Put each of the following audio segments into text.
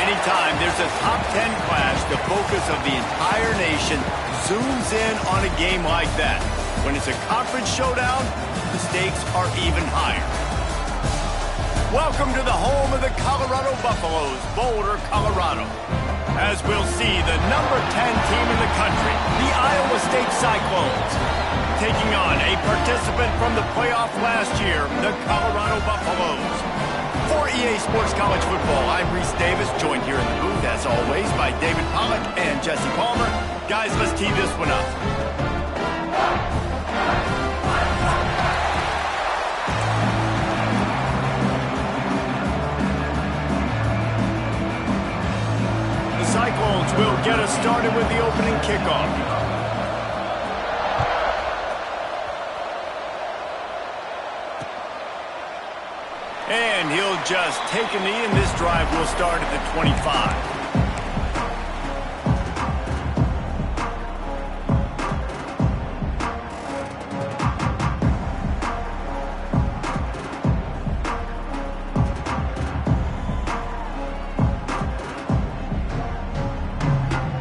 Anytime there's a top 10 clash, the focus of the entire nation zooms in on a game like that. When it's a conference showdown, the stakes are even higher. Welcome to the home of the Colorado Buffaloes, Boulder, Colorado. As we'll see, the number 10 team in the country, the Iowa State Cyclones, taking on a participant from the playoff last year, the Colorado Buffaloes. For EA Sports College Football, I'm Reese Davis, joined here in the booth, as always, by David Pollack and Jesse Palmer. Guys, let's tee this one up. The Cyclones will get us started with the opening kickoff. And he'll just take a knee, and this drive will start at the 25.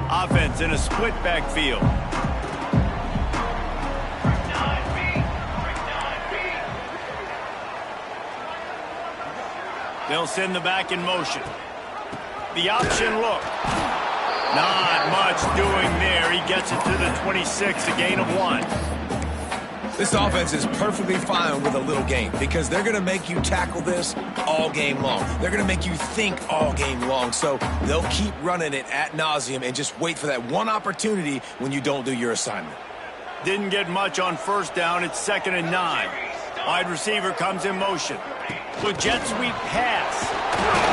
Offense in a split backfield. They'll send the back in motion. The option look. Not much doing there. He gets it to the 26, a gain of 1. This offense is perfectly fine with a little game because they're going to make you tackle this all game long. They're going to make you think all game long. So they'll keep running it ad nauseum and just wait for that one opportunity when you don't do your assignment. Didn't get much on first down. It's 2nd and 9. Wide receiver comes in motion. The jet sweep pass.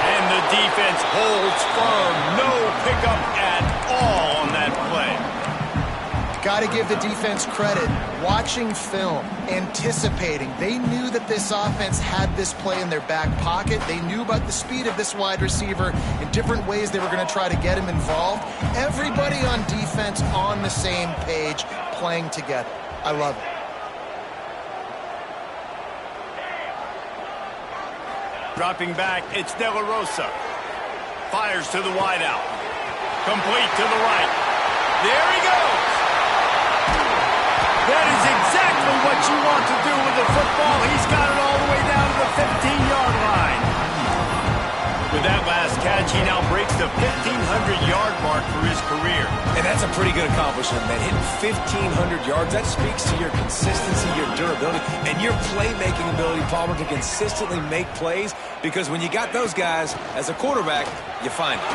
And the defense holds firm. No pickup at all on that play. Got to give the defense credit. Watching film, anticipating. They knew that this offense had this play in their back pocket. They knew about the speed of this wide receiver in different ways they were going to try to get him involved. Everybody on defense on the same page, playing together. I love it. Dropping back, it's De La Rosa. Fires to the wideout. Complete to the right. There he goes. That is exactly what you want to do with the football. He's got it all the way down to the 15-yard line. With that last catch, he now breaks the 1,500-yard mark for his career. And that's a pretty good accomplishment, man. Hitting 1,500 yards, that speaks to your consistency, your durability, and your playmaking ability, Palmer, to consistently make plays. Because when you got those guys as a quarterback, you find it.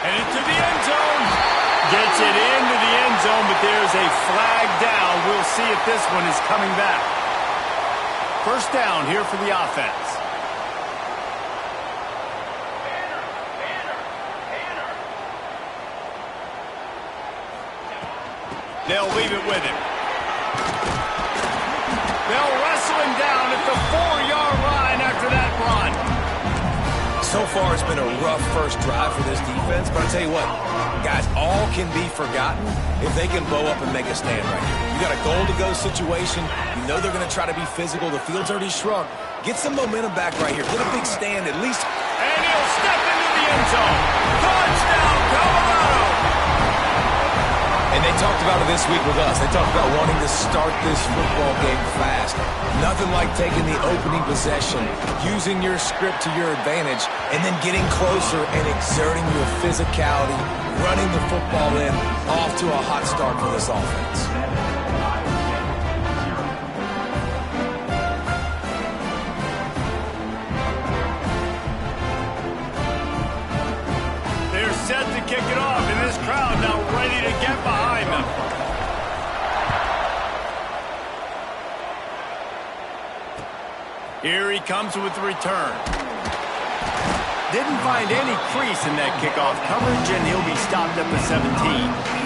And into the end zone. Gets it into the end zone, but there's a flag down. We'll see if this one is coming back. First down here for the offense. They'll leave it with him. They'll wrestle him down at the 4-yard line after that run. So far, it's been a rough first drive for this defense, but I'll tell you what, guys, all can be forgotten if they can blow up and make a stand right here. You got a goal-to-go situation. You know they're going to try to be physical. The field's already shrunk. Get some momentum back right here. Get a big stand at least. And he'll step into the end zone. Touchdown, Colorado! And they talked about it this week with us. They talked about wanting to start this football game fast. Nothing like taking the opening possession, using your script to your advantage, and then getting closer and exerting your physicality, running the football in, off to a hot start for this offense. They're set to kick it off, and this crowd now ready to get behind them. Here he comes with the return. Didn't find any crease in that kickoff coverage, and he'll be stopped up at 17.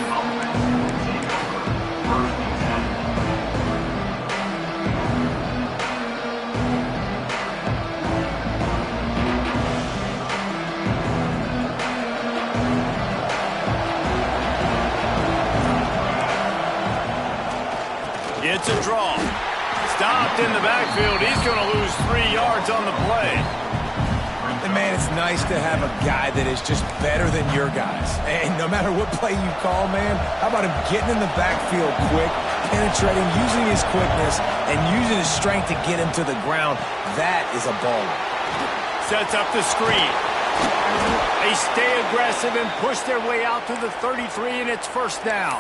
It's a draw. Stopped in the backfield. He's going to lose 3 yards on the play. And, man, it's nice to have a guy that is just better than your guys. And no matter what play you call, man, how about him getting in the backfield quick, penetrating, using his quickness, and using his strength to get him to the ground? That is a baller. Sets up the screen. They stay aggressive and push their way out to the 33, and it's first down.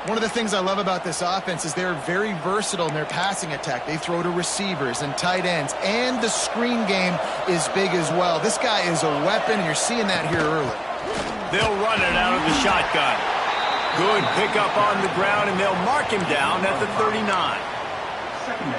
One of the things I love about this offense is they're very versatile in their passing attack. They throw to receivers and tight ends, and the screen game is big as well. This guy is a weapon, and you're seeing that here early. They'll run it out of the shotgun. Good pickup on the ground, and they'll mark him down at the 39.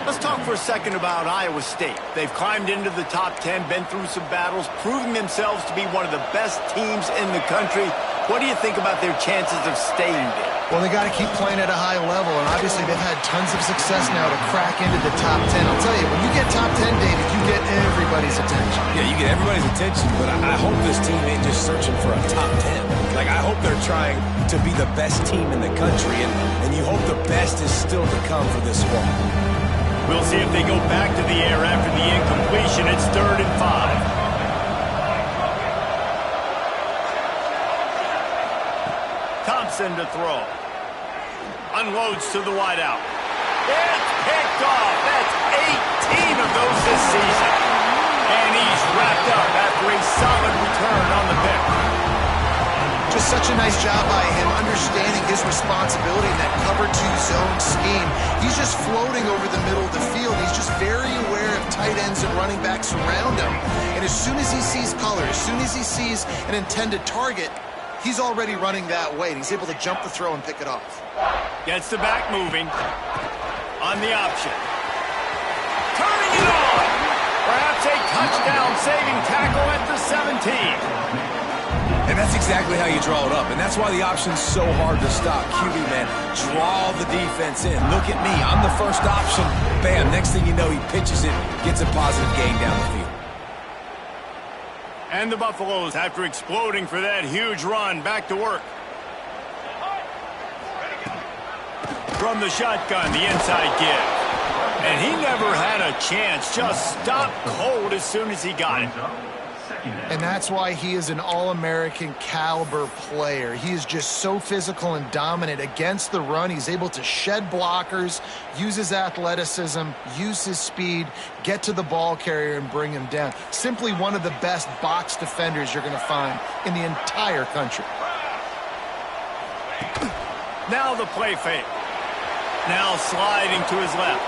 Let's talk for a second about Iowa State. They've climbed into the top 10, been through some battles, proving themselves to be one of the best teams in the country. What do you think about their chances of staying there? Well, they got to keep playing at a high level, and obviously they've had tons of success now to crack into the top 10. I'll tell you, when you get top 10, David, you get everybody's attention. Yeah, you get everybody's attention, but I hope this team ain't just searching for a top 10. Like, I hope they're trying to be the best team in the country, and you hope the best is still to come for this squad. We'll see if they go back to the air after the incompletion. It's 3rd and 5. Thompson to throw. Unloads to the wideout. It's picked off. That's 18 of those this season. And he's wrapped up after a solid return on the pick. Just such a nice job by him understanding his responsibility in that cover 2 zone scheme. He's just floating over the middle of the field. He's just very aware of tight ends and running backs around him. And as soon as he sees color, as soon as he sees an intended target, he's already running that way, and he's able to jump the throw and pick it off. Gets the back moving on the option. Turning it on. Perhaps a touchdown-saving tackle at the 17. And that's exactly how you draw it up. And that's why the option's so hard to stop. QB, man, draw the defense in. Look at me. I'm the first option. Bam. Next thing you know, he pitches it, gets a positive gain down the field. And the Buffaloes, after exploding for that huge run, back to work. From the shotgun, the inside give. And he never had a chance. Just stopped cold as soon as he got it. And that's why he is an All-American caliber player. He is just so physical and dominant against the run. He's able to shed blockers, use his athleticism, use his speed, get to the ball carrier and bring him down. Simply one of the best box defenders you're going to find in the entire country. Now the play fake. Now sliding to his left.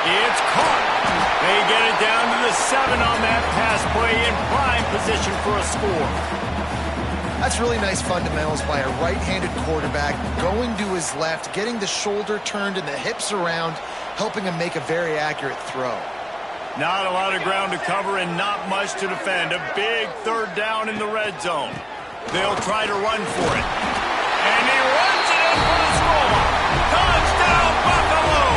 It's caught. They get it down to the 7 on that pass play in prime position for a score. That's really nice fundamentals by a right-handed quarterback, going to his left, getting the shoulder turned and the hips around, helping him make a very accurate throw. Not a lot of ground to cover and not much to defend. A big 3rd down in the red zone. They'll try to run for it. And he runs it in for the score. Touchdown, Buffaloes!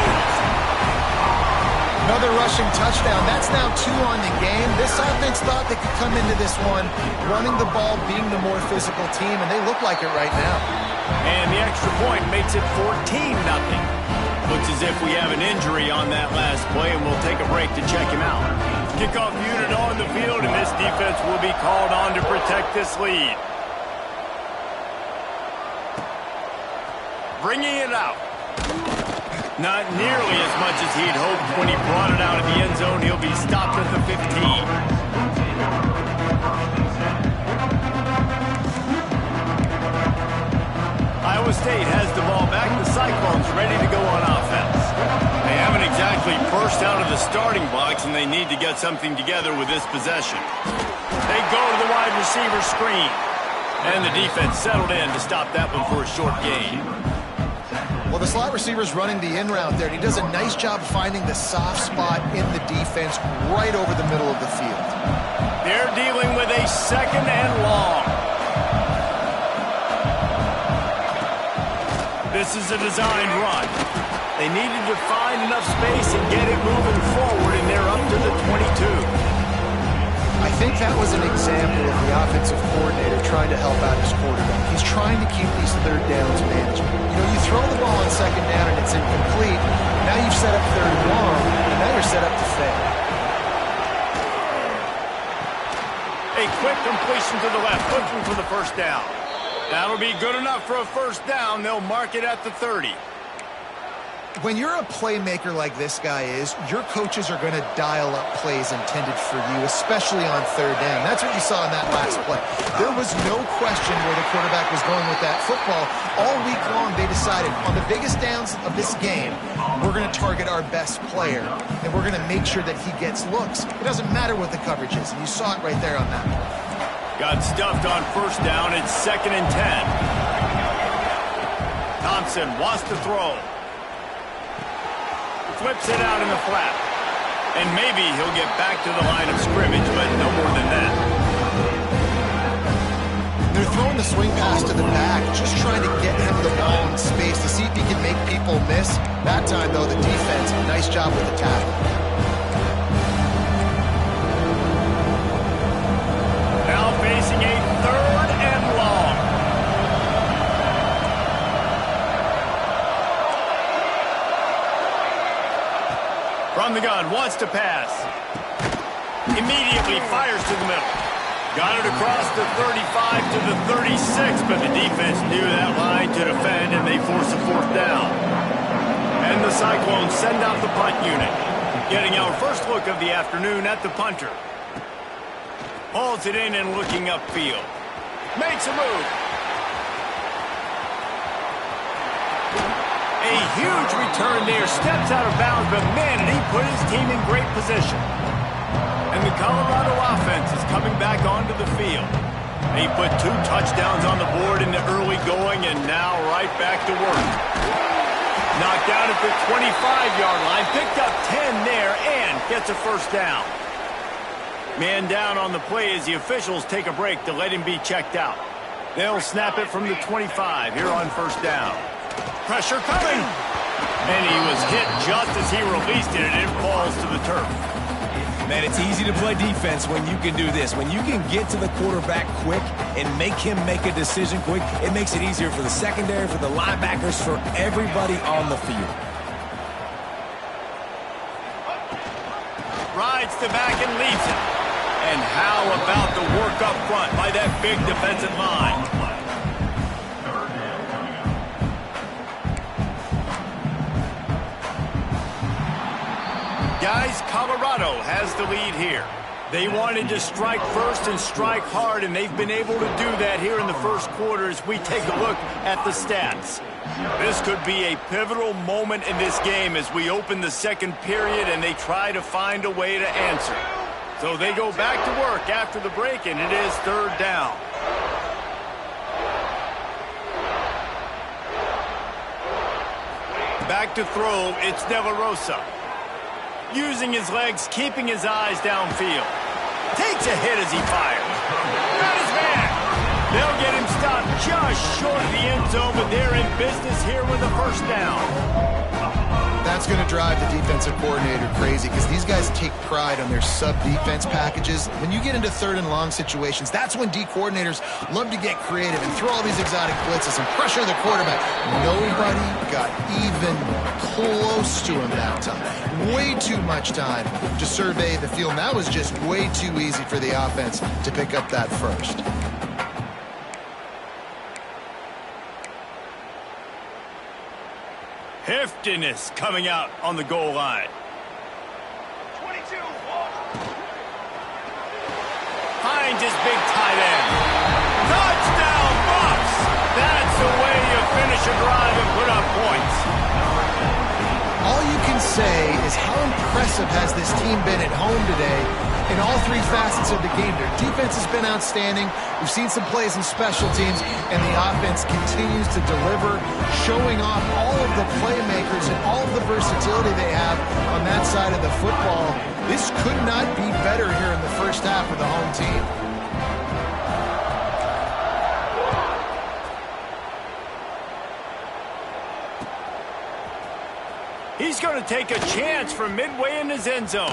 Another rushing touchdown. That's now 2 on the game. This offense thought they could come into this one running the ball, being the more physical team, and they look like it right now. And the extra point makes it 14-0. Looks as if we have an injury on that last play, and we'll take a break to check him out. Kickoff unit on the field, and this defense will be called on to protect this lead. bringing it out. Not nearly as much as he'd hoped when he brought it out of the end zone. He'll be stopped at the 15. Iowa State has the ball back. The Cyclones ready to go on offense. They haven't exactly burst out of the starting blocks, and they need to get something together with this possession. They go to the wide receiver screen. And the defense settled in to stop that one for a short gain. Well, the slot receiver's running the in route there, and he does a nice job finding the soft spot in the defense right over the middle of the field. They're dealing with a 2nd and long. This is a designed run. They needed to find enough space and get it moving forward, and they're up to the 22. I think that was an example of the offensive coordinator trying to help out his quarterback. He's trying to keep these third downs managed. You know, you throw the ball on 2nd down and it's incomplete. Now you've set up 3rd and long, and now you're set up to fail. A quick completion to the left, looking for the 1st down. That'll be good enough for a 1st down. They'll mark it at the 30. When you're a playmaker like this guy is, your coaches are going to dial up plays intended for you, especially on 3rd down. That's what you saw in that last play. There was no question where the quarterback was going with that football. All week long, they decided on the biggest downs of this game, we're going to target our best player, and we're going to make sure that he gets looks. It doesn't matter what the coverage is, and you saw it right there on that play. Got stuffed on 1st down. It's 2nd and 10. Thompson wants to throw. Flips it out in the flat. And maybe he'll get back to the line of scrimmage, but no more than that. They're throwing the swing pass to the back, just trying to get him the ball in space to see if he can make people miss. That time, though, the defense, nice job with the tackle. Now facing a 3rd and long. From the gun, wants to pass. Immediately fires to the middle. Got it across the 35 to the 36, but the defense knew that line to defend, and they force a 4th down. And the Cyclones send out the punt unit. Getting our first look of the afternoon at the punter. Hauls it in and looking upfield. Makes a move. A huge return there, steps out of bounds, but man, did he put his team in great position. And the Colorado offense is coming back onto the field. He put 2 touchdowns on the board in the early going, and now right back to work. Knocked out at the 25-yard line, picked up 10 there, and gets a 1st down. Man down on the play as the officials take a break to let him be checked out. They'll snap it from the 25 here on 1st down. Pressure coming. And he was hit just as he released it, and it falls to the turf. Man, it's easy to play defense when you can do this. When you can get to the quarterback quick and make him make a decision quick, it makes it easier for the secondary, for the linebackers, for everybody on the field. Rides the back and leaves it. And how about the work up front by that big defensive line? Guys, Colorado has the lead here. They wanted to strike first and strike hard, and they've been able to do that here in the first quarter as we take a look at the stats. This could be a pivotal moment in this game as we open the 2nd period and they try to find a way to answer. So they go back to work after the break, and it is 3rd down. Back to throw, it's De La Rosa. Using his legs, keeping his eyes downfield. Takes a hit as he fires. Got his man. They'll get him stopped just short of the end zone, but they're in business here with a 1st down. That's going to drive the defensive coordinator crazy because these guys take pride on their sub-defense packages. When you get into 3rd and long situations, that's when D coordinators love to get creative and throw all these exotic blitzes and pressure the quarterback. Nobody got even close to him that time. Way too much time to survey the field. And that was just way too easy for the offense to pick up that 1st. Heftiness coming out on the goal line. 22. Finds his big tight end. Touchdown, Bucks! That's the way you finish a drive and put up points. All you can say is how impressive has this team been at home today in all three facets of the game. Their defense has been outstanding. We've seen some plays in special teams, and the offense continues to deliver, showing off all of the playmakers and all of the versatility they have on that side of the football. This could not be better here in the first half of the home team. He's going to take a chance from midway in his end zone.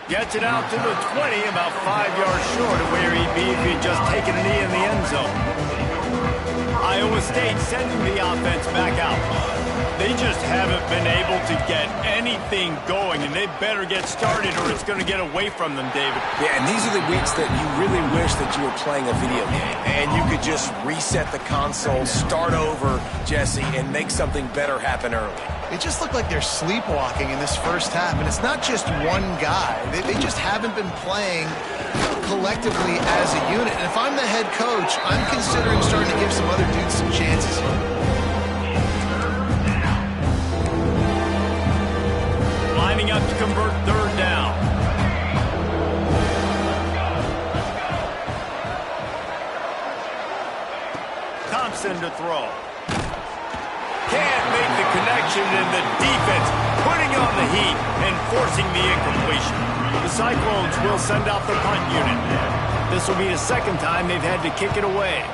Gets it out to the 20, about 5 yards short of where he'd be if he'd just taken a knee in the end zone. Iowa State sending the offense back out. They just haven't been able to get anything going, and they better get started or it's going to get away from them, David. Yeah, and these are the weeks that you really wish that you were playing a video game and you could just reset the console, start over, Jesse, and make something better happen early. It just looked like they're sleepwalking in this first half, and it's not just one guy. They just haven't been playing collectively as a unit. And if I'm the head coach, I'm considering starting to give some other dudes some chances here. Lining up to convert third down. Thompson to throw. Can't make the connection, and the defense putting on the heat and forcing the incompletion. The Cyclones will send out the punt unit. This will be the second time they've had to kick it away.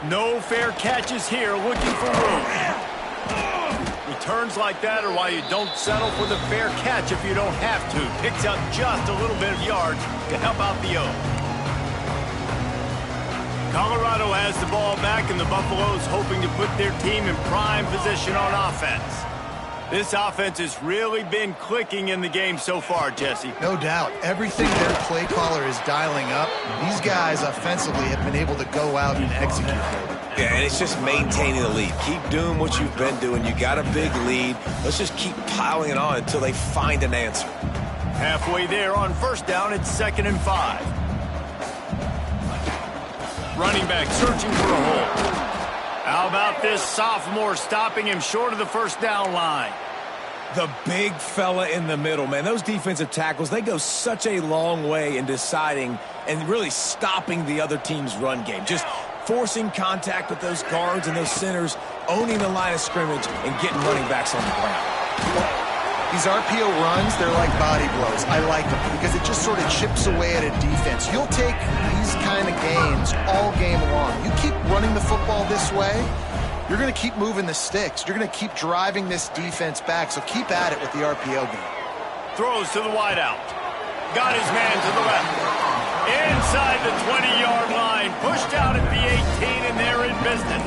No fair catches here, looking for room. Returns like that are why you don't settle for the fair catch if you don't have to. Picks up just a little bit of yards to help out the O. Colorado has the ball back, and the Buffaloes hoping to put their team in prime position on offense. This offense has really been clicking in the game so far, Jesse. No doubt. Everything their play caller is dialing up, these guys offensively have been able to go out and execute. Yeah, and it's just maintaining the lead. Keep doing what you've been doing. You got a big lead. Let's just keep piling it on until they find an answer. Halfway there on first down, it's 2nd and 5. Running back searching for a hole. How about this sophomore stopping him short of the first down line? The big fella in the middle, man. Those defensive tackles, they go such a long way in deciding and really stopping the other team's run game. Just forcing contact with those guards and those centers, owning the line of scrimmage, and getting running backs on the ground. These RPO runs, they're like body blows. I like them because it just sort of chips away at a defense. You'll take these kind of games all game long. You keep running the football this way, you're going to keep moving the sticks. You're going to keep driving this defense back, so keep at it with the RPO game. Throws to the wideout. Got his man to the left. Inside the 20-yard line. Pushed out at the 18, and they're in business.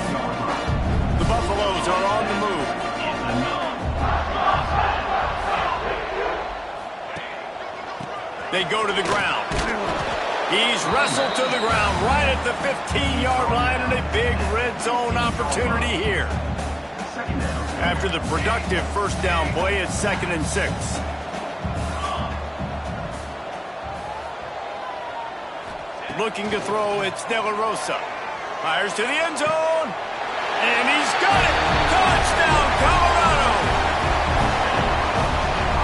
The Buffaloes are on the move. They go to the ground. He's wrestled to the ground right at the 15-yard line, and a big red zone opportunity here. After the productive first down play, it's 2nd and 6. Looking to throw, it's De La Rosa. Fires to the end zone, and he's got it! Touchdown, Colorado!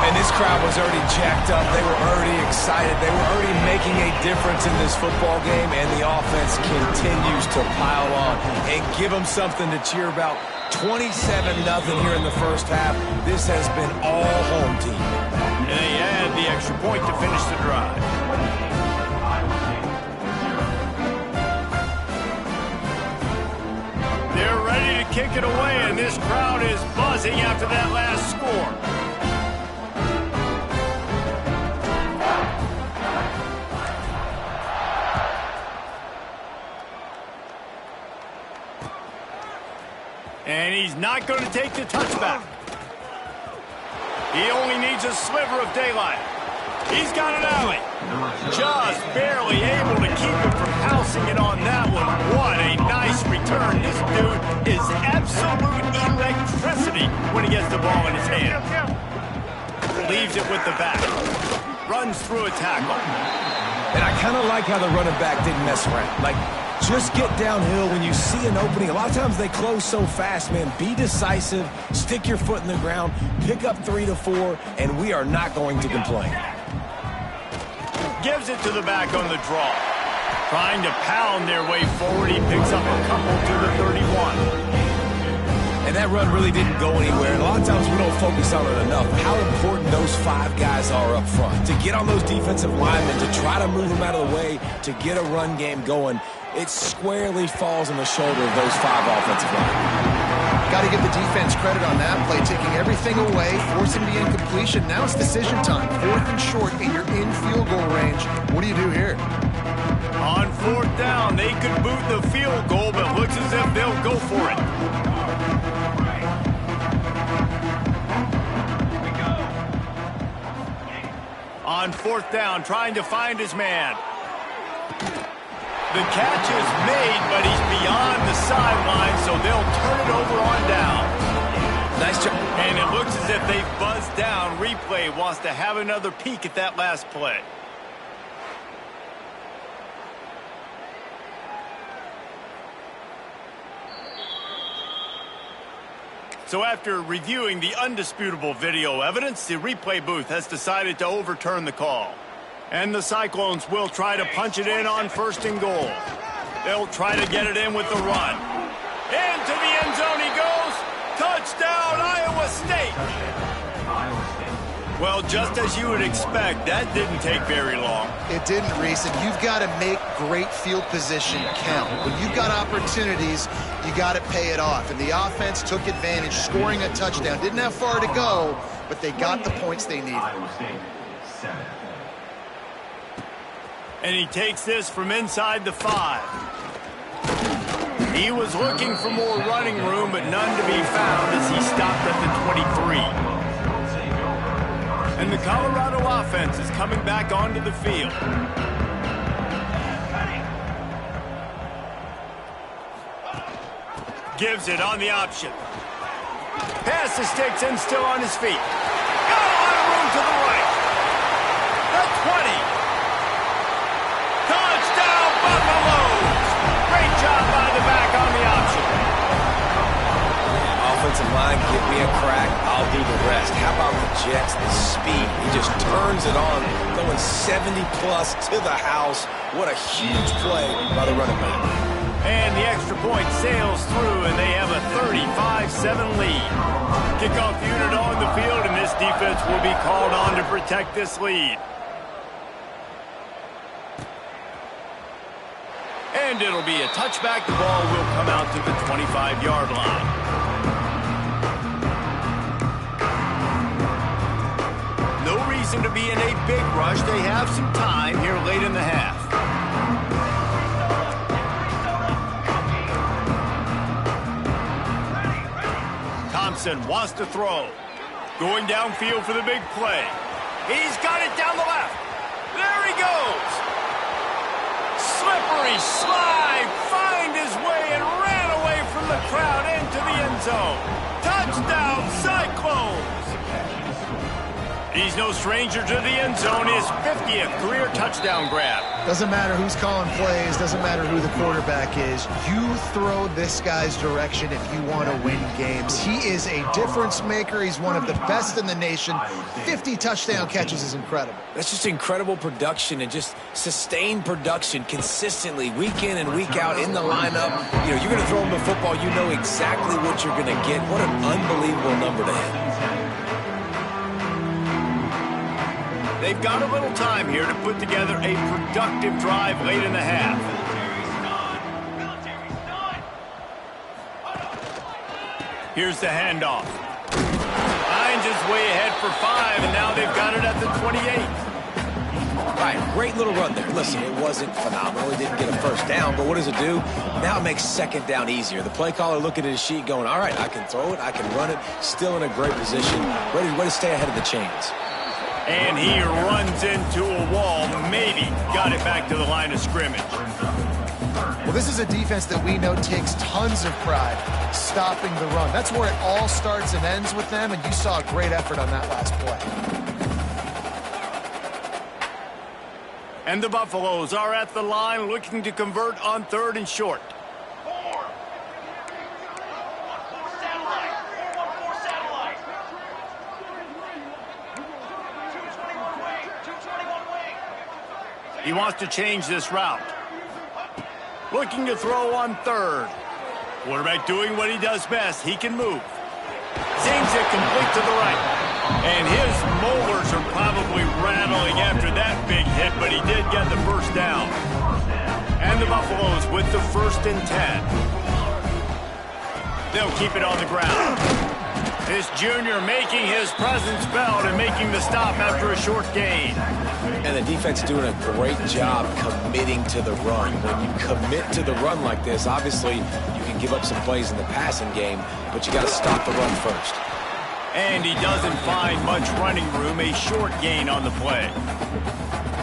And this crowd was already jacked up. They were already excited. They were already making a difference in this football game, and the offense continues to pile on and give them something to cheer about. 27-0 here in the first half. This has been all home team. And they add the extra point to finish the drive. They're ready to kick it away, and this crowd is buzzing after that last score. And he's not going to take the touchback. He only needs a sliver of daylight. He's got an alley. Just barely able to keep him from housing it on that one. What a nice return. This dude is absolute electricity when he gets the ball in his hand. Leaves it with the back. Runs through a tackle. And I kind of like how the running back didn't mess around. Like, just get downhill when you see an opening. A lot of times they close so fast, man. Be decisive, stick your foot in the ground, pick up 3 to 4, and we are not going to complain. Gives it to the back on the draw. Trying to pound their way forward. He picks up a couple to the 31. And that run really didn't go anywhere. And a lot of times we don't focus on it enough. How important those 5 guys are up front. To get on those defensive linemen, to try to move them out of the way, to get a run game going, it squarely falls on the shoulder of those 5 offensive linemen. Got to give the defense credit on that play, taking everything away, forcing the incompletion. Now it's decision time. 4th and short, and you're in field goal range. What do you do here? On 4th down, they could boot the field goal, but looks as if they'll go for it. On 4th down, trying to find his man. The catch is made, but he's beyond the sideline, so they'll turn it over on down. Nice job. And it looks as if they've buzzed down. Replay wants to have another peek at that last play. So after reviewing the undisputable video evidence, the replay booth has decided to overturn the call. And the Cyclones will try to punch it in on 1st and goal. They'll try to get it in with the run. Into the end zone he goes. Touchdown, Iowa State. Well, just as you would expect, that didn't take very long. It didn't, Reese, and you've got to make great field position count. When you've got opportunities, you got to pay it off. And the offense took advantage, scoring a touchdown. Didn't have far to go, but they got the points they needed. And he takes this from inside the 5. He was looking for more running room, but none to be found as he stopped at the 23. And the Colorado offense is coming back onto the field. Gives it on the option. Pass to Sticks and still on his feet. Got a lot of room to the right. The 20. Touchdown, Buffaloes! Great job by the back on the option. Offensive line, give me a crack, I'll do the rest. How about the Jets, the speed? He just turns it on, going 70-plus to the house. What a huge play by the running back. And the extra point sails through, and they have a 35-7 lead. Kickoff unit on the field, and this defense will be called on to protect this lead. And it'll be a touchback. The ball will come out to the 25-yard line. No reason to be in a big rush. They have some time here late in the half. Thompson wants to throw. Going downfield for the big play. He's got it down the left. There he goes. Slippery slide, find his way and ran away from the crowd into the end zone. Touchdown, Cyclones! He's no stranger to the end zone, his 50th career touchdown grab. Doesn't matter who's calling plays, doesn't matter who the quarterback is. You throw this guy's direction if you want to win games. He is a difference maker. He's one of the best in the nation. 50 touchdown catches is incredible. That's just incredible production and just sustained production consistently week in and week out in the lineup. You know, you're going to throw him the football, you know exactly what you're going to get. What an unbelievable number to hit. They've got a little time here to put together a productive drive late in the half. Here's the handoff. Finds his way ahead for 5, and now they've got it at the 28. All right, great little run there. Listen, it wasn't phenomenal. He didn't get a first down, but what does it do? Now it makes second down easier. The play caller looking at his sheet going, all right, I can throw it, I can run it, still in a great position, ready to stay ahead of the chains. And he runs into a wall, maybe got it back to the line of scrimmage. Well, this is a defense that we know takes tons of pride stopping the run. That's where it all starts and ends with them, and you saw a great effort on that last play. And the Buffaloes are at the line looking to convert on 3rd and short. He wants to change this route. Looking to throw on 3rd. Quarterback doing what he does best. He can move. Seems it complete to the right. And his molars are probably rattling after that big hit, but he did get the first down. And the Buffaloes with the 1st and 10. They'll keep it on the ground. This junior making his presence felt and making the stop after a short gain. And the defense doing a great job committing to the run. When you commit to the run like this, obviously you can give up some plays in the passing game, but you got to stop the run first. And he doesn't find much running room, a short gain on the play.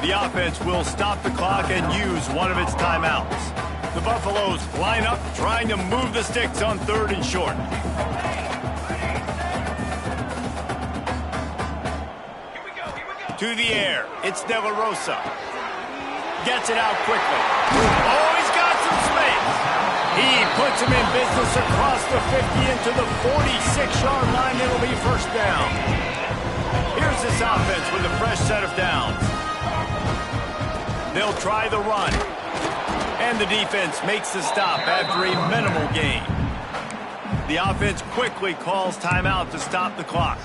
The offense will stop the clock and use one of its timeouts. The Buffaloes line up, trying to move the sticks on 3rd and short. To the air, it's De La Rosa. Gets it out quickly. Oh, he's got some space. He puts him in business across the 50 into the 46-yard line. It'll be 1st down. Here's this offense with a fresh set of downs. They'll try the run. And the defense makes the stop after a minimal gain. The offense quickly calls timeout to stop the clock.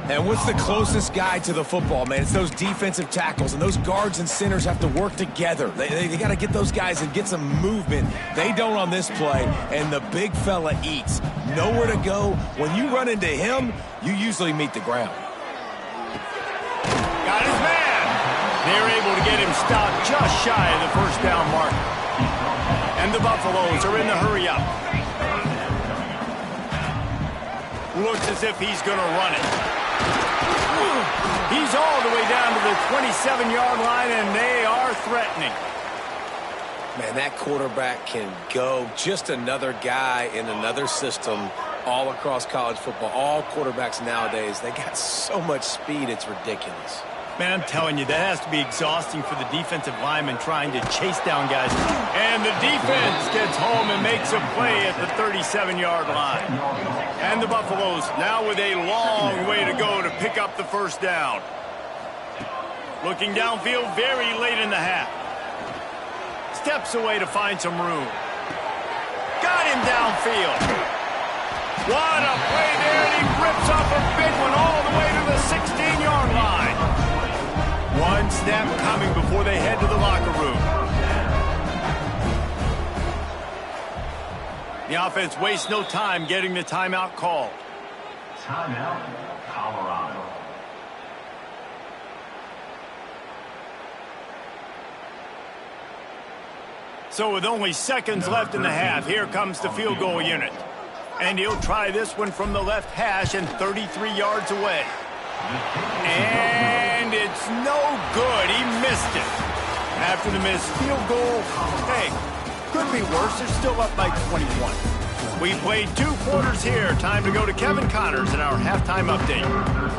And what's the closest guy to the football, man? It's those defensive tackles, and those guards and centers have to work together. They got to get those guys and get some movement. They don't on this play, and the big fella eats. Nowhere to go. When you run into him, you usually meet the ground. Got his man. They're able to get him stopped just shy of the 1st down mark. And the Buffaloes are in the hurry-up. Looks as if he's going to run it. He's all the way down to the 27-yard line, and they are threatening. Man, that quarterback can go. Just another guy in another system all across college football. All quarterbacks nowadays, they got so much speed, it's ridiculous. Man, I'm telling you, that has to be exhausting for the defensive lineman trying to chase down guys. And the defense gets home and makes a play at the 37-yard line. And the Buffaloes now with a long way to go to pick up the 1st down. Looking downfield very late in the half. Steps away to find some room. Got him downfield. What a play there, and he rips off a big one all the way to the 16-yard line. One snap coming before they head to the locker room. The offense wastes no time getting the timeout called. Timeout, Colorado. So with only seconds left in the half, here comes the field goal unit. And he'll try this one from the left hash and 33 yards away. And it's no good. He missed it. After the missed field goal, hey, could be worse. They're still up by 21. We played 2 quarters here. Time to go to Kevin Connors in our halftime update.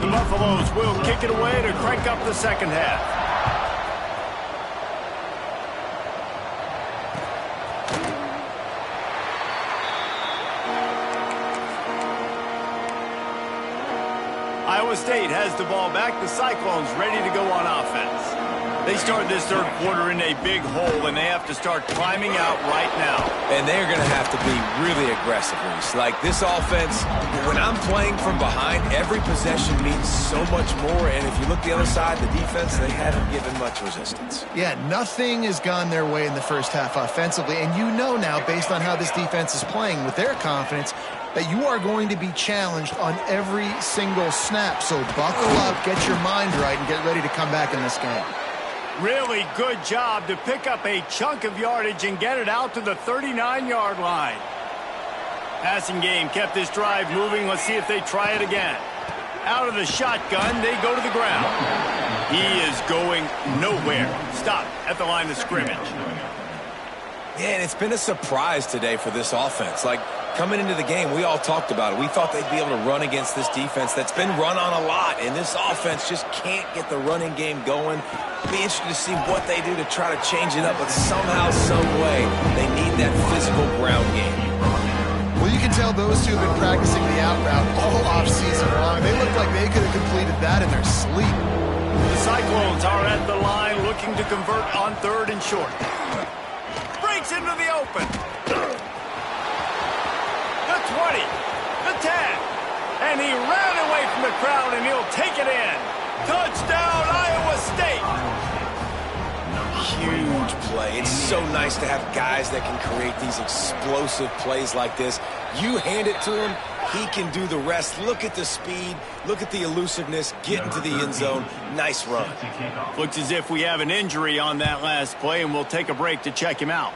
The Buffaloes will kick it away to crank up the second half. Iowa State has the ball back. The Cyclones ready to go on offense. They start this 3rd quarter in a big hole, and they have to start climbing out right now. And they're going to have to be really aggressive, Reese. Like this offense, when I'm playing from behind, every possession means so much more. And if you look the other side, the defense, they haven't given much resistance. Yeah, nothing has gone their way in the 1st half offensively. And you know now, based on how this defense is playing with their confidence, that you are going to be challenged on every single snap. So buckle up, get your mind right, and get ready to come back in this game. Really good job to pick up a chunk of yardage and get it out to the 39-yard line. Passing game kept this drive moving. Let's see if they try it again. Out of the shotgun, they go to the ground. He is going nowhere. Stop at the line of scrimmage. Yeah, and it's been a surprise today for this offense. Like, coming into the game, we all talked about it. We thought they'd be able to run against this defense that's been run on a lot, and this offense just can't get the running game going. Be interested to see what they do to try to change it up, but somehow, some way, they need that physical ground game. Well, you can tell those two have been practicing the out route all offseason long. They look like they could have completed that in their sleep. The Cyclones are at the line looking to convert on 3rd and short. Breaks into the open. The 20, the 10, and he ran away from the crowd, and he'll take it in. Touchdown, Iowa State. Huge play. It's so nice to have guys that can create these explosive plays like this. You hand it to him, he can do the rest. Look at the speed, look at the elusiveness, get into the end zone. Nice run. Looks as if we have an injury on that last play, and we'll take a break to check him out.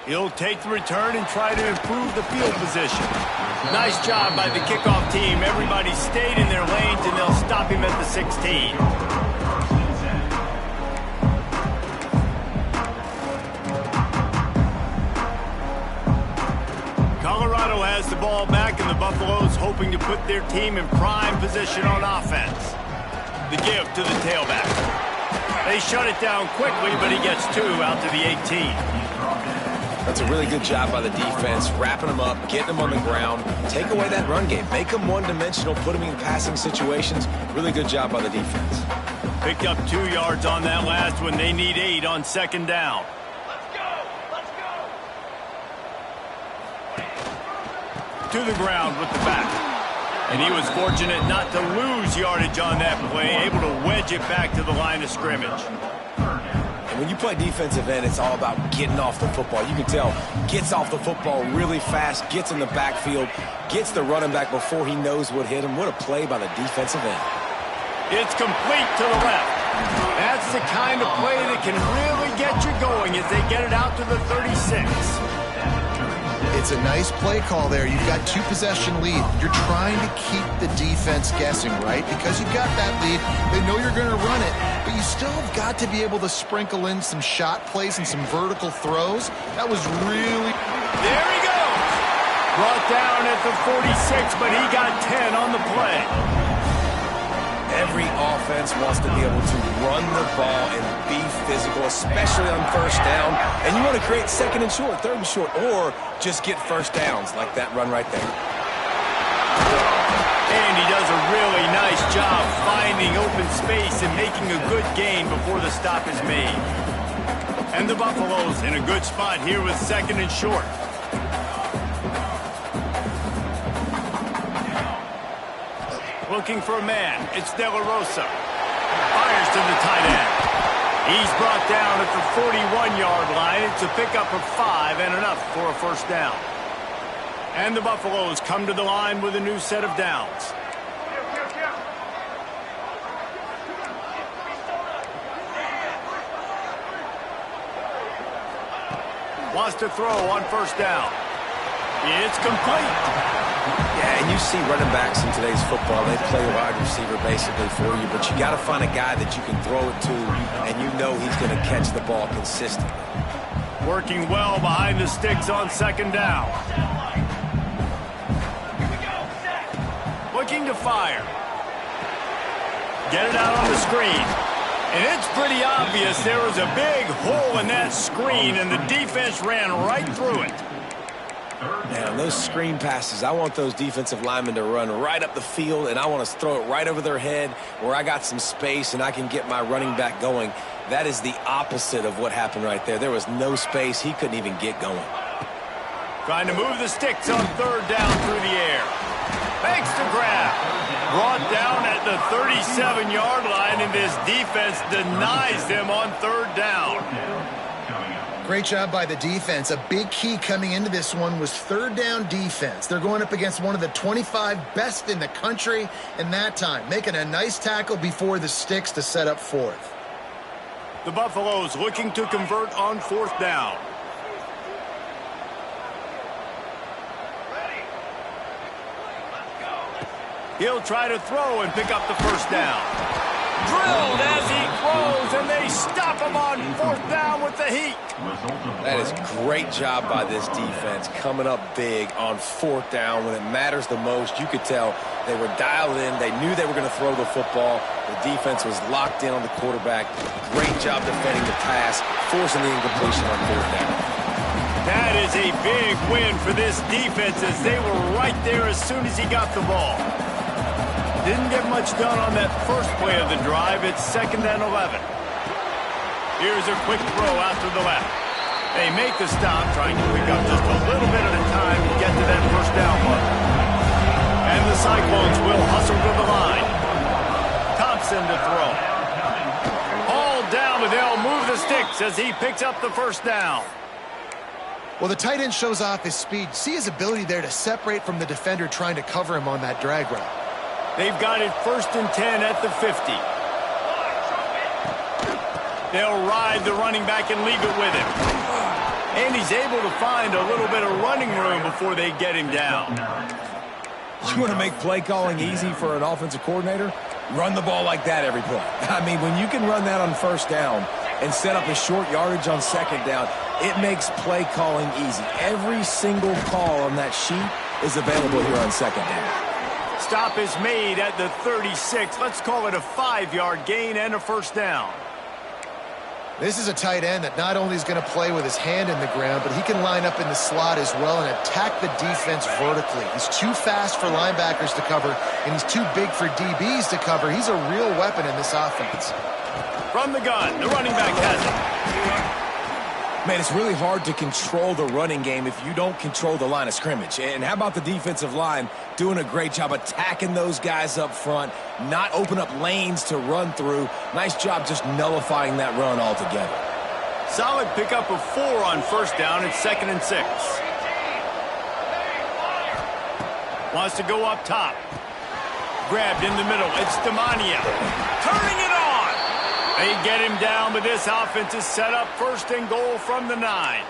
He'll take the return and try to improve the field position. Nice job by the kickoff team. Everybody stayed in their lanes, and they'll stop him at the 16. Colorado has the ball back, and the Buffaloes hoping to put their team in prime position on offense. The give to the tailback. They shut it down quickly, but he gets 2 out to the 18. That's a really good job by the defense, wrapping them up, getting them on the ground, take away that run game, make them one-dimensional, put them in passing situations. Really good job by the defense. Picked up 2 yards on that last one. They need 8 on 2nd down. To the ground with the back. And he was fortunate not to lose yardage on that play, able to wedge it back to the line of scrimmage. When you play defensive end, it's all about getting off the football. You can tell, gets off the football really fast, gets in the backfield, gets the running back before he knows what hit him. What a play by the defensive end. It's complete to the left. That's the kind of play that can really get you going as they get it out to the 36. It's a nice play call there. You've got 2-possession lead. You're trying to keep the defense guessing, right? Because you've got that lead. They know you're going to run it, but you still have got to be able to sprinkle in some shot plays and some vertical throws. That was really... There he goes! Brought down at the 46, but he got 10 on the play. Every offense wants to be able to run the ball and be physical, especially on 1st down. And you want to create 2nd and short, 3rd and short, or just get 1st downs like that run right there. And he does a really nice job finding open space and making a good gain before the stop is made. And the Buffaloes in a good spot here with 2nd and short. Looking for a man. It's De La Rosa. Fires to the tight end. He's brought down at the 41-yard line. It's a pickup of 5 and enough for a 1st down. And the Buffaloes come to the line with a new set of downs. Wants to throw on 1st down. It's complete. Yeah, and you see running backs in today's football, they play wide receiver basically for you, but you got to find a guy that you can throw it to, and you know he's going to catch the ball consistently. Working well behind the sticks on 2nd down. Looking to fire. Get it out on the screen. And it's pretty obvious there was a big hole in that screen, and the defense ran right through it. Now, those screen passes, I want those defensive linemen to run right up the field, and I want to throw it right over their head where I got some space and I can get my running back going. That is the opposite of what happened right there. There was no space. He couldn't even get going. Trying to move the sticks on 3rd down through the air. Makes the grab. Brought down at the 37-yard line, and this defense denies them on 3rd down. Great job by the defense. A big key coming into this one was 3rd down defense. They're going up against one of the 25 best in the country in that time, making a nice tackle before the sticks to set up 4th. The Buffaloes looking to convert on 4th down. He'll try to throw and pick up the first down. Drilled as he throws, and they stop him on fourth down with the heat. That is great job by this defense, coming up big on fourth down when it matters the most. You could tell they were dialed in. They knew they were going to throw the football. The defense was locked in on the quarterback. Great job defending the pass, forcing the incompletion on fourth down. That is a big win for this defense as they were right there as soon as he got the ball. Didn't get much done on that first play of the drive. It's 2nd and 11. Here's a quick throw out to the left. They make the stop, trying to pick up just a little bit at a time to get to that first down mark. And the Cyclones will hustle to the line. Thompson to throw. All down, but they'll move the sticks as he picks up the first down. Well, the tight end shows off his speed. See his ability there to separate from the defender trying to cover him on that drag route. They've got it 1st and 10 at the 50. They'll ride the running back and leave it with him. And he's able to find a little bit of running room before they get him down. You want to make play calling easy for an offensive coordinator? Run the ball like that every play. I mean, when you can run that on first down and set up a short yardage on second down, it makes play calling easy. Every single call on that sheet is available here on second down. Stop is made at the 36. Let's call it a 5-yard gain and a first down. This is a tight end that not only is going to play with his hand in the ground, but he can line up in the slot as well and attack the defense vertically. He's too fast for linebackers to cover, and he's too big for DBs to cover. He's a real weapon in this offense. From the gun, the running back has it. Man, it's really hard to control the running game if you don't control the line of scrimmage. And how about the defensive line doing a great job attacking those guys up front, not open up lanes to run through. Nice job just nullifying that run altogether. Solid pickup of 4 on first down. It's 2nd and 6. Wants to go up top. Grabbed in the middle. It's Demania. Turning it on. They get him down, but this offense is set up 1st and goal from the 9.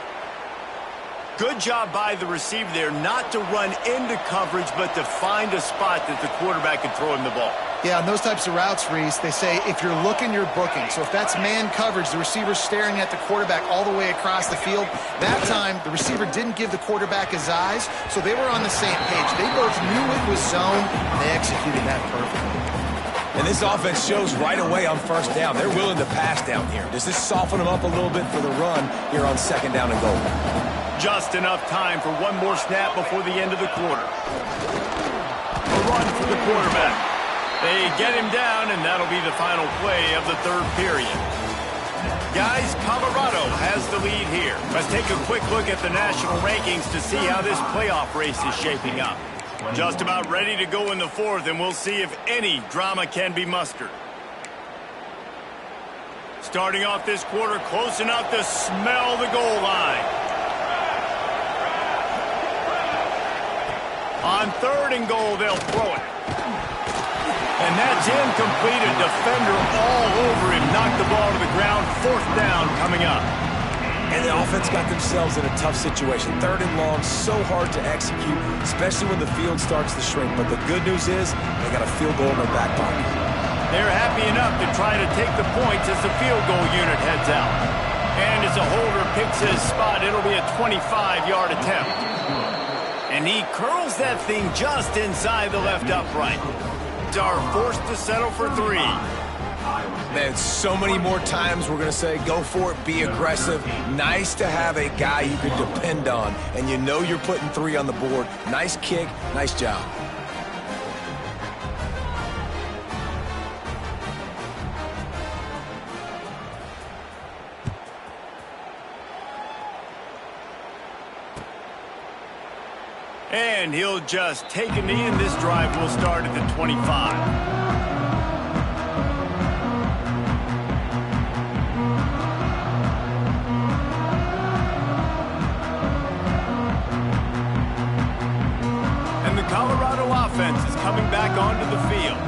Good job by the receiver there not to run into coverage, but to find a spot that the quarterback can throw him the ball. Yeah, on those types of routes, Reese, they say if you're looking, you're booking. So if that's man coverage, the receiver's staring at the quarterback all the way across the field. That time, the receiver didn't give the quarterback his eyes, so they were on the same page. They both knew it was zone, and they executed that perfectly. And this offense shows right away on first down. They're willing to pass down here. Does this soften them up a little bit for the run here on 2nd down and goal? Just enough time for one more snap before the end of the quarter. A run for the quarterback. They get him down, and that'll be the final play of the 3rd period. Guys, Colorado has the lead here. Let's take a quick look at the national rankings to see how this playoff race is shaping up. Just about ready to go in the 4th, and we'll see if any drama can be mustered. Starting off this quarter close enough to smell the goal line. On 3rd and goal, they'll throw it. And that's incomplete. A defender all over him. Knocked the ball to the ground. 4th down coming up. And the offense got themselves in a tough situation. 3rd and long, so hard to execute, especially when the field starts to shrink. But the good news is they got a field goal in their back pocket. They're happy enough to try to take the points as the field goal unit heads out. And as a holder picks his spot, it'll be a 25-yard attempt. And he curls that thing just inside the left upright. Are forced to settle for 3. Man, so many more times we're going to say, go for it, be aggressive. Nice to have a guy you can depend on, and you know you're putting 3 on the board. Nice kick, nice job. And he'll just take a knee, and this drive will start at the 25. Colorado offense is coming back onto the field.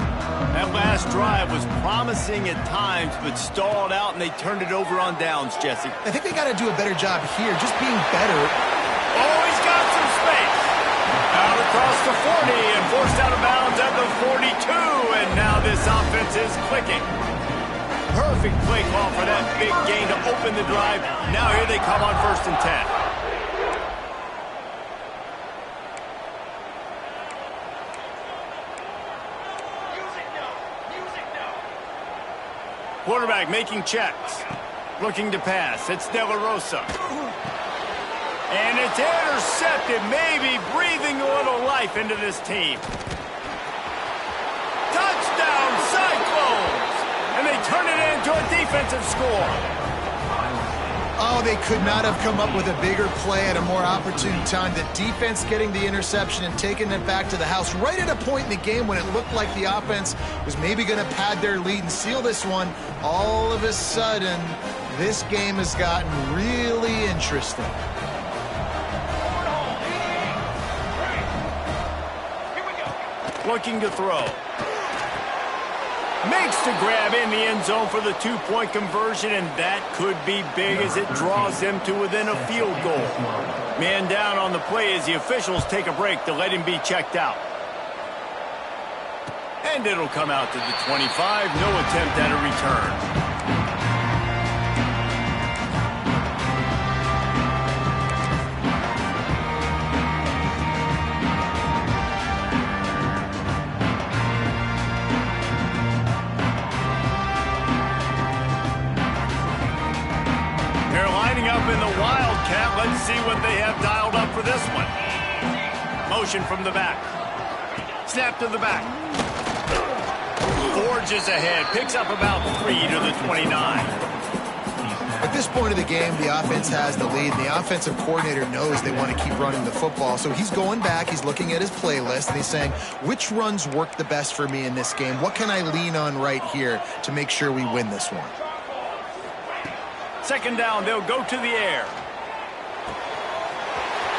That last drive was promising at times, but stalled out, and they turned it over on downs, Jesse. I think they got to do a better job here, just being better. Oh, he's got some space. Out of across the 40 and forced out of bounds at the 42. And now this offense is clicking. Perfect play call for that big gain to open the drive. Now here they come on 1st and 10. Quarterback making checks. Looking to pass. It's De La Rosa. And it's intercepted. Maybe breathing a little life into this team. Touchdown, Cyclones! And they turn it into a defensive score. Oh, they could not have come up with a bigger play at a more opportune time. The defense getting the interception and taking it back to the house right at a point in the game when it looked like the offense was maybe going to pad their lead and seal this one. All of a sudden, this game has gotten really interesting. Looking to throw. Makes the grab in the end zone for the 2-point conversion, and that could be big as it draws them to within a field goal. Man down on the play as the officials take a break to let him be checked out. And it'll come out to the 25. No attempt at a return. In the Wildcat, let's see what they have dialed up for this one. Motion from the back. Snap to the back. Forges ahead. Picks up about 3 to the 29. At this point of the game, the offense has the lead, and the offensive coordinator knows they want to keep running the football. So he's going back, he's looking at his playlist, and he's saying, which runs work the best for me in this game? What can I lean on right here to make sure we win this one? 2nd down, they'll go to the air.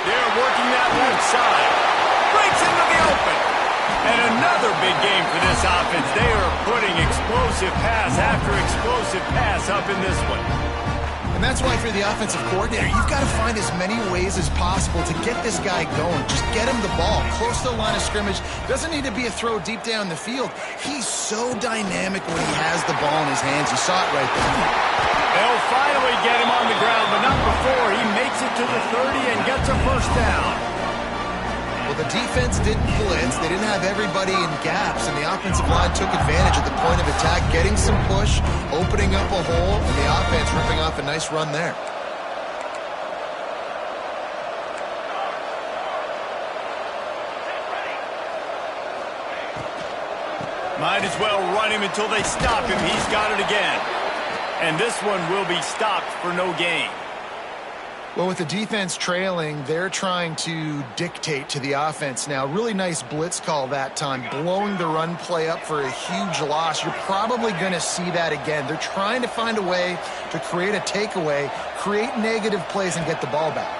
They're working that left side. Breaks into the open. And another big game for this offense. They are putting explosive pass after explosive pass up in this one. And that's why for the offensive coordinator, you've got to find as many ways as possible to get this guy going. Just get him the ball close to the line of scrimmage. Doesn't need to be a throw deep down the field. He's so dynamic when he has the ball in his hands. You saw it right there. They'll finally get him on the ground, but not before he makes it to the 30 and gets a 1st down. Well, the defense didn't blitz. They didn't have everybody in gaps, and the offensive line took advantage at the point of attack, getting some push, opening up a hole, and the offense ripping off a nice run there. Might as well run him until they stop him. He's got it again. And this one will be stopped for no gain. Well, with the defense trailing, they're trying to dictate to the offense now. Really nice blitz call that time, blowing the run play up for a huge loss. You're probably going to see that again. They're trying to find a way to create a takeaway, create negative plays, and get the ball back.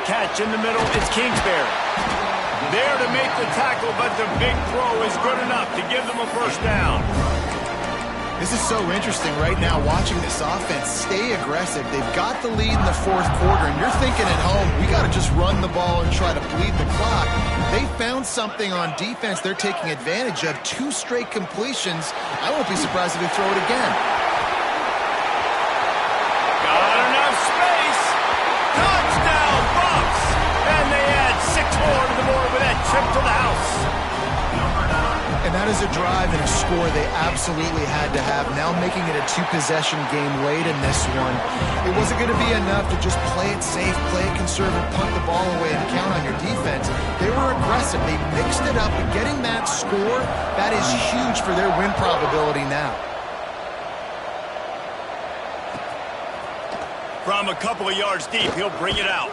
Catch in the middle, it's Kingsbury. There to make the tackle, but the big throw is good enough to give them a 1st down. This is so interesting right now watching this offense stay aggressive. They've got the lead in the 4th quarter, and you're thinking at home, we got to just run the ball and try to bleed the clock. They found something on defense they're taking advantage of. 2 straight completions. I won't be surprised if they throw it again. Got enough space. Touchdown, Bucks! And they add 6 more to the board with that trip to the house. And that is a drive and a score they absolutely had to have. Now making it a 2-possession game late in this one. It wasn't going to be enough to just play it safe, play it conservative, punt the ball away, and count on your defense. They were aggressive. They mixed it up, and getting that score, that is huge for their win probability now. From a couple of yards deep, he'll bring it out.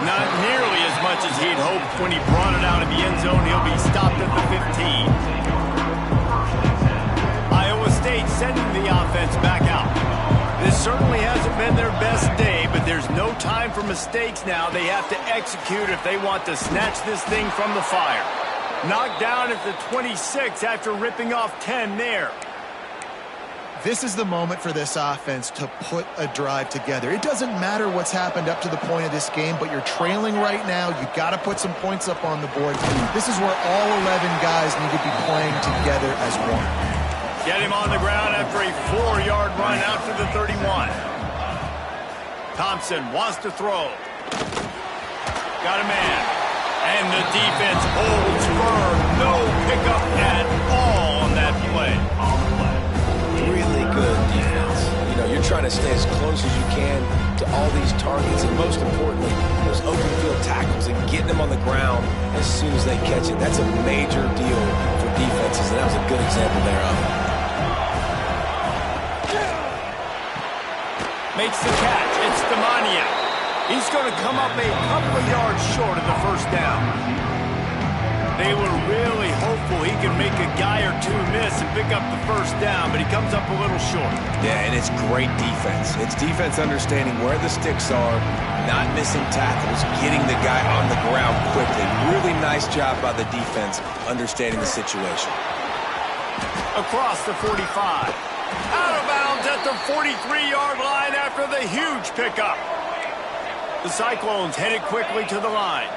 Not nearly as much as he'd hoped when he brought it out of the end zone. He'll be stopped at the 15. Iowa State sending the offense back out. This certainly hasn't been their best day, but there's no time for mistakes now. They have to execute if they want to snatch this thing from the fire. Knocked down at the 26 after ripping off 10 there. This is the moment for this offense to put a drive together. It doesn't matter what's happened up to the point of this game, but you're trailing right now. You got to put some points up on the board. This is where all 11 guys need to be playing together as one. Get him on the ground after a 4-yard run out to the 31. Thompson wants to throw. Got a man. And the defense holds firm. No pickup at all on that play. Really good defense. You know, you're trying to stay as close as you can to all these targets, and most importantly, those open field tackles and getting them on the ground as soon as they catch it. That's a major deal for defenses, and that was a good example thereof. Makes the catch. It's Demania. He's going to come up a couple of yards short of the first down. They were really hopeful he could make a guy or two miss and pick up the first down, but he comes up a little short. Yeah, and it's great defense. It's defense understanding where the sticks are, not missing tackles, getting the guy on the ground quickly. Really nice job by the defense understanding the situation. Across the 45. Out of bounds at the 43-yard line after the huge pickup. The Cyclones headed quickly to the line.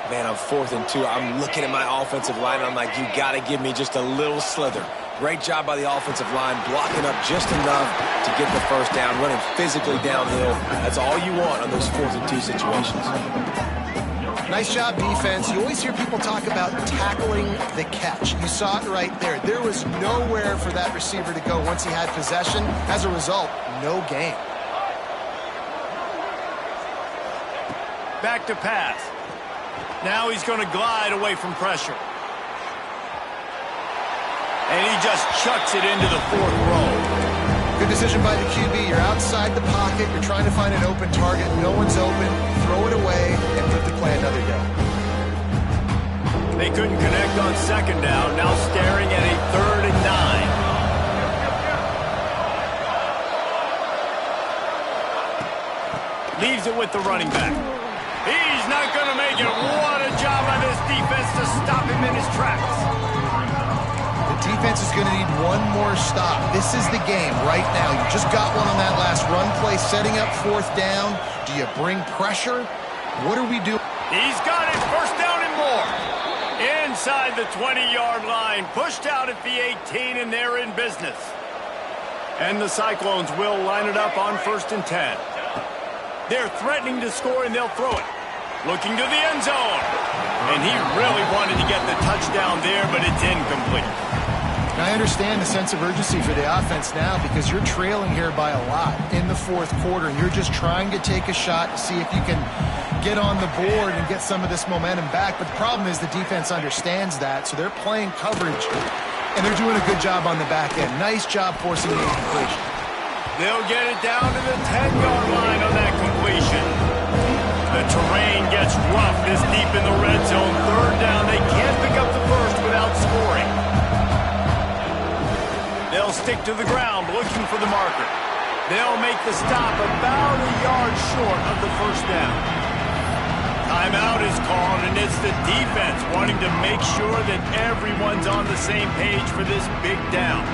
Man, on 4th and 2, I'm looking at my offensive line, and I'm like, you got to give me just a little slither. Great job by the offensive line, blocking up just enough to get the first down, running physically downhill. That's all you want on those 4th and 2 situations. Nice job, defense. You always hear people talk about tackling the catch. You saw it right there. There was nowhere for that receiver to go once he had possession. As a result, no gain. Back to pass. Now he's going to glide away from pressure. And he just chucks it into the 4th row. Good decision by the QB. You're outside the pocket. You're trying to find an open target. No one's open. Throw it away and live to play another down. They couldn't connect on 2nd down. Now staring at a 3rd and 9. Leaves it with the running back. He's not going to make it. What a job by this defense to stop him in his tracks. The defense is going to need one more stop. This is the game right now. You just got one on that last run play, setting up 4th down. Do you bring pressure? What are we doing? He's got it. 1st down and more. Inside the 20-yard line. Pushed out at the 18, and they're in business. And the Cyclones will line it up on 1st and 10. They're threatening to score, and they'll throw it. Looking to the end zone. And he really wanted to get the touchdown there, but it's incomplete. Now, I understand the sense of urgency for the offense now because you're trailing here by a lot in the 4th quarter, and you're just trying to take a shot to see if you can get on the board and get some of this momentum back. But the problem is the defense understands that, so they're playing coverage, and they're doing a good job on the back end. Nice job forcing the incompletion. They'll get it down to the 10-yard line on that completion. The terrain gets rough this deep in the red zone. 3rd down. They can't pick up the first without scoring. They'll stick to the ground looking for the marker. They'll make the stop about a yard short of the 1st down. Timeout is called, and it's the defense wanting to make sure that everyone's on the same page for this big down.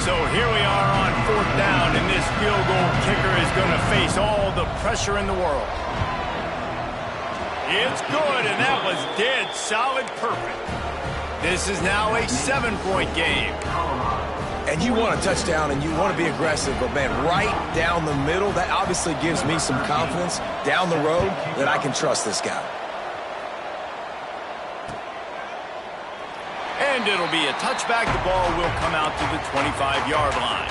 So here we are on 4th down, and this field goal kicker is going to face all the pressure in the world. It's good, and that was dead solid perfect. This is now a 7-point game. And you want a touchdown, and you want to be aggressive, but, man, right down the middle, that obviously gives me some confidence down the road that I can trust this guy. And it'll be a touchback. The ball will come out to the 25-yard line.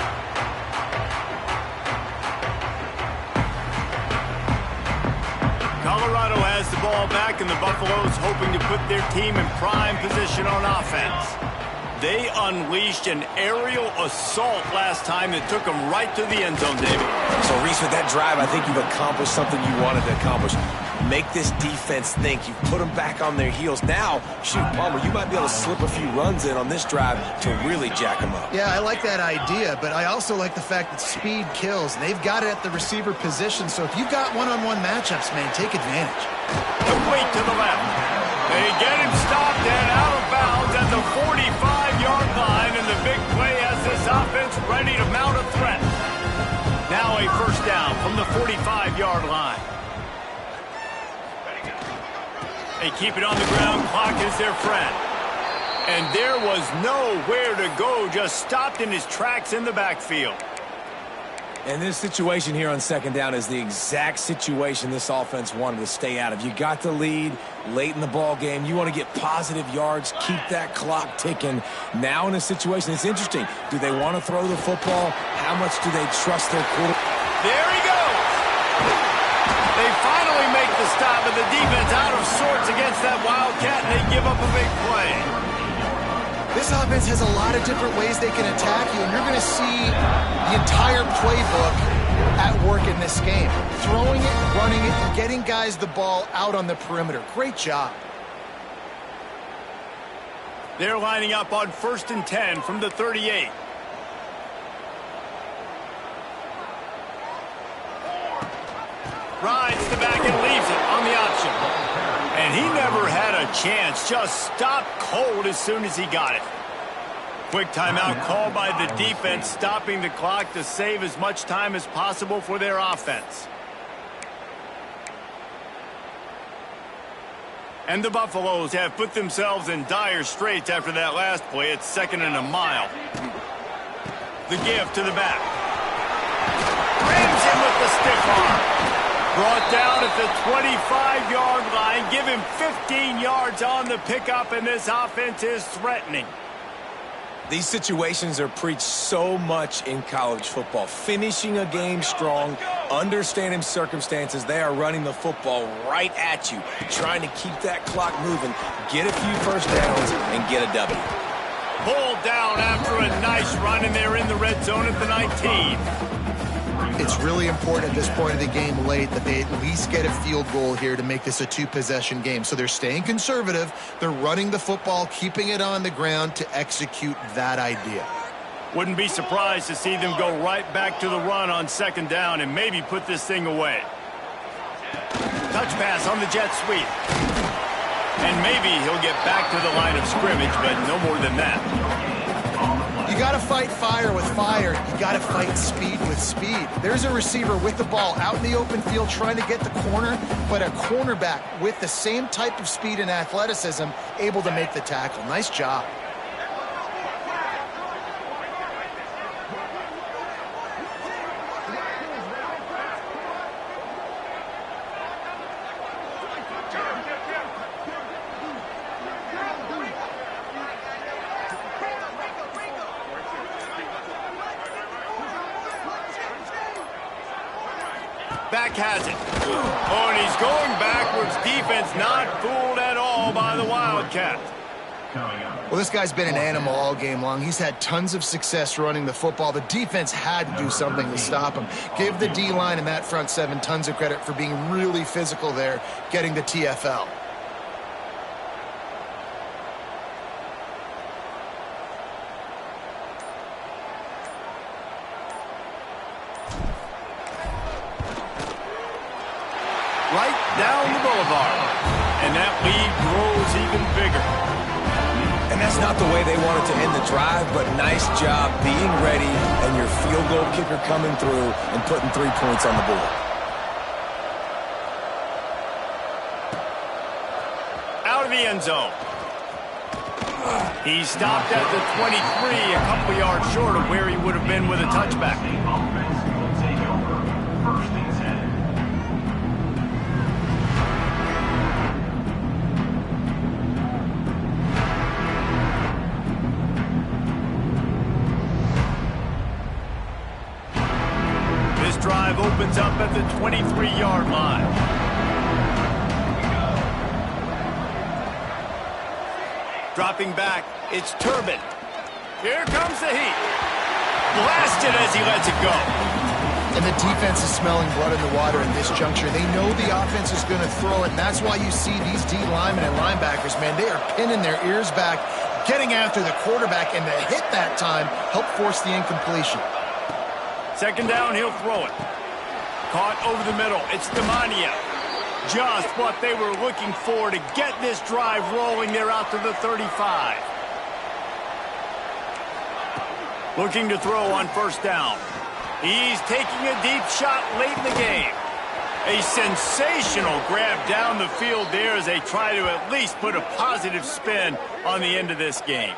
Colorado has the ball back, and the Buffaloes hoping to put their team in prime position on offense. They unleashed an aerial assault last time that took them right to the end zone, David. So, Reese, with that drive, I think you've accomplished something you wanted to accomplish. Make this defense think. You put them back on their heels. Now, shoot, Palmer, you might be able to slip a few runs in on this drive to really jack them up. Yeah, I like that idea, but I also like the fact that speed kills. And they've got it at the receiver position, so if you've got one-on-one matchups, man, take advantage. The weight to the left. They get him stopped and out of bounds at the 45-yard line, and the big play has this offense ready to mount a threat. Now a first down from the 45-yard line. They keep it on the ground. Clock is their friend. And there was nowhere to go, just stopped in his tracks in the backfield. And this situation here on second down is the exact situation this offense wanted to stay out of. You got the lead late in the ball game. You want to get positive yards, keep that clock ticking. Now in a situation, it's interesting. Do they want to throw the football? How much do they trust their quarterback? There he goes. They finally make the stop, and the defense out of sorts against that Wildcat, and they give up a big play. This offense has a lot of different ways they can attack you, and you're going to see the entire playbook at work in this game. Throwing it, running it, and getting guys the ball out on the perimeter. Great job. They're lining up on 1st and 10 from the 38. Rides the back and leaves it on the option. And he never had a chance. Just stopped cold as soon as he got it. Quick timeout called by the defense, stopping the clock to save as much time as possible for their offense. And the Buffaloes have put themselves in dire straits after that last play. It's 2nd and a mile. The give to the back. Rams him with the stiff arm. Brought down at the 25-yard line. Give him 15 yards on the pickup, and this offense is threatening. These situations are preached so much in college football. Finishing a game strong, understanding circumstances. They are running the football right at you, trying to keep that clock moving, get a few first downs, and get a W. Pulled down after a nice run, and they're in the red zone at the 19. It's really important at this point of the game late that they at least get a field goal here to make this a two-possession game. So they're staying conservative. They're running the football, keeping it on the ground to execute that idea. Wouldn't be surprised to see them go right back to the run on 2nd down and maybe put this thing away. Touch pass on the jet sweep. And maybe he'll get back to the line of scrimmage, but no more than that. You got to fight fire with fire. You got to fight speed with speed. There's a receiver with the ball out in the open field trying to get the corner, but a cornerback with the same type of speed and athleticism able to make the tackle. Nice job. Back has it. Oh, and he's going backwards. Defense not fooled at all by the Wildcat. Well, this guy's been an animal all game long. He's had tons of success running the football. The defense had to do something to stop him. Give the D-line and that front seven tons of credit for being really physical there, getting the TFL. Right down the boulevard. And that lead grows even bigger. And that's not the way they wanted to end the drive, but nice job being ready and your field goal kicker coming through and putting 3 points on the board. Out of the end zone. He stopped at the 23, a couple yards short of where he would have been with a touchback. Drive opens up at the 23-yard line. Dropping back, it's Turbin. Here comes the heat. Blasted as he lets it go. And the defense is smelling blood in the water in this juncture. They know the offense is going to throw it, and that's why you see these D linemen and linebackers, man, they are pinning their ears back, getting after the quarterback, and the hit that time helped force the incompletion. 2nd down, he'll throw it. Caught over the middle. It's Demania. just what they were looking for to get this drive rolling there out to the 35. Looking to throw on first down. He's taking a deep shot late in the game. A sensational grab down the field there as they try to at least put a positive spin on the end of this game.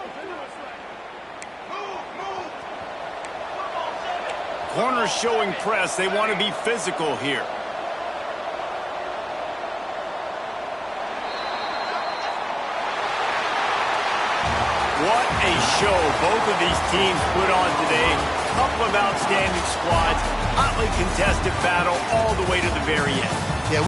Corners showing press. They want to be physical here. What a show both of these teams put on today. Couple of outstanding squads, hotly contested battle all the way to the very end.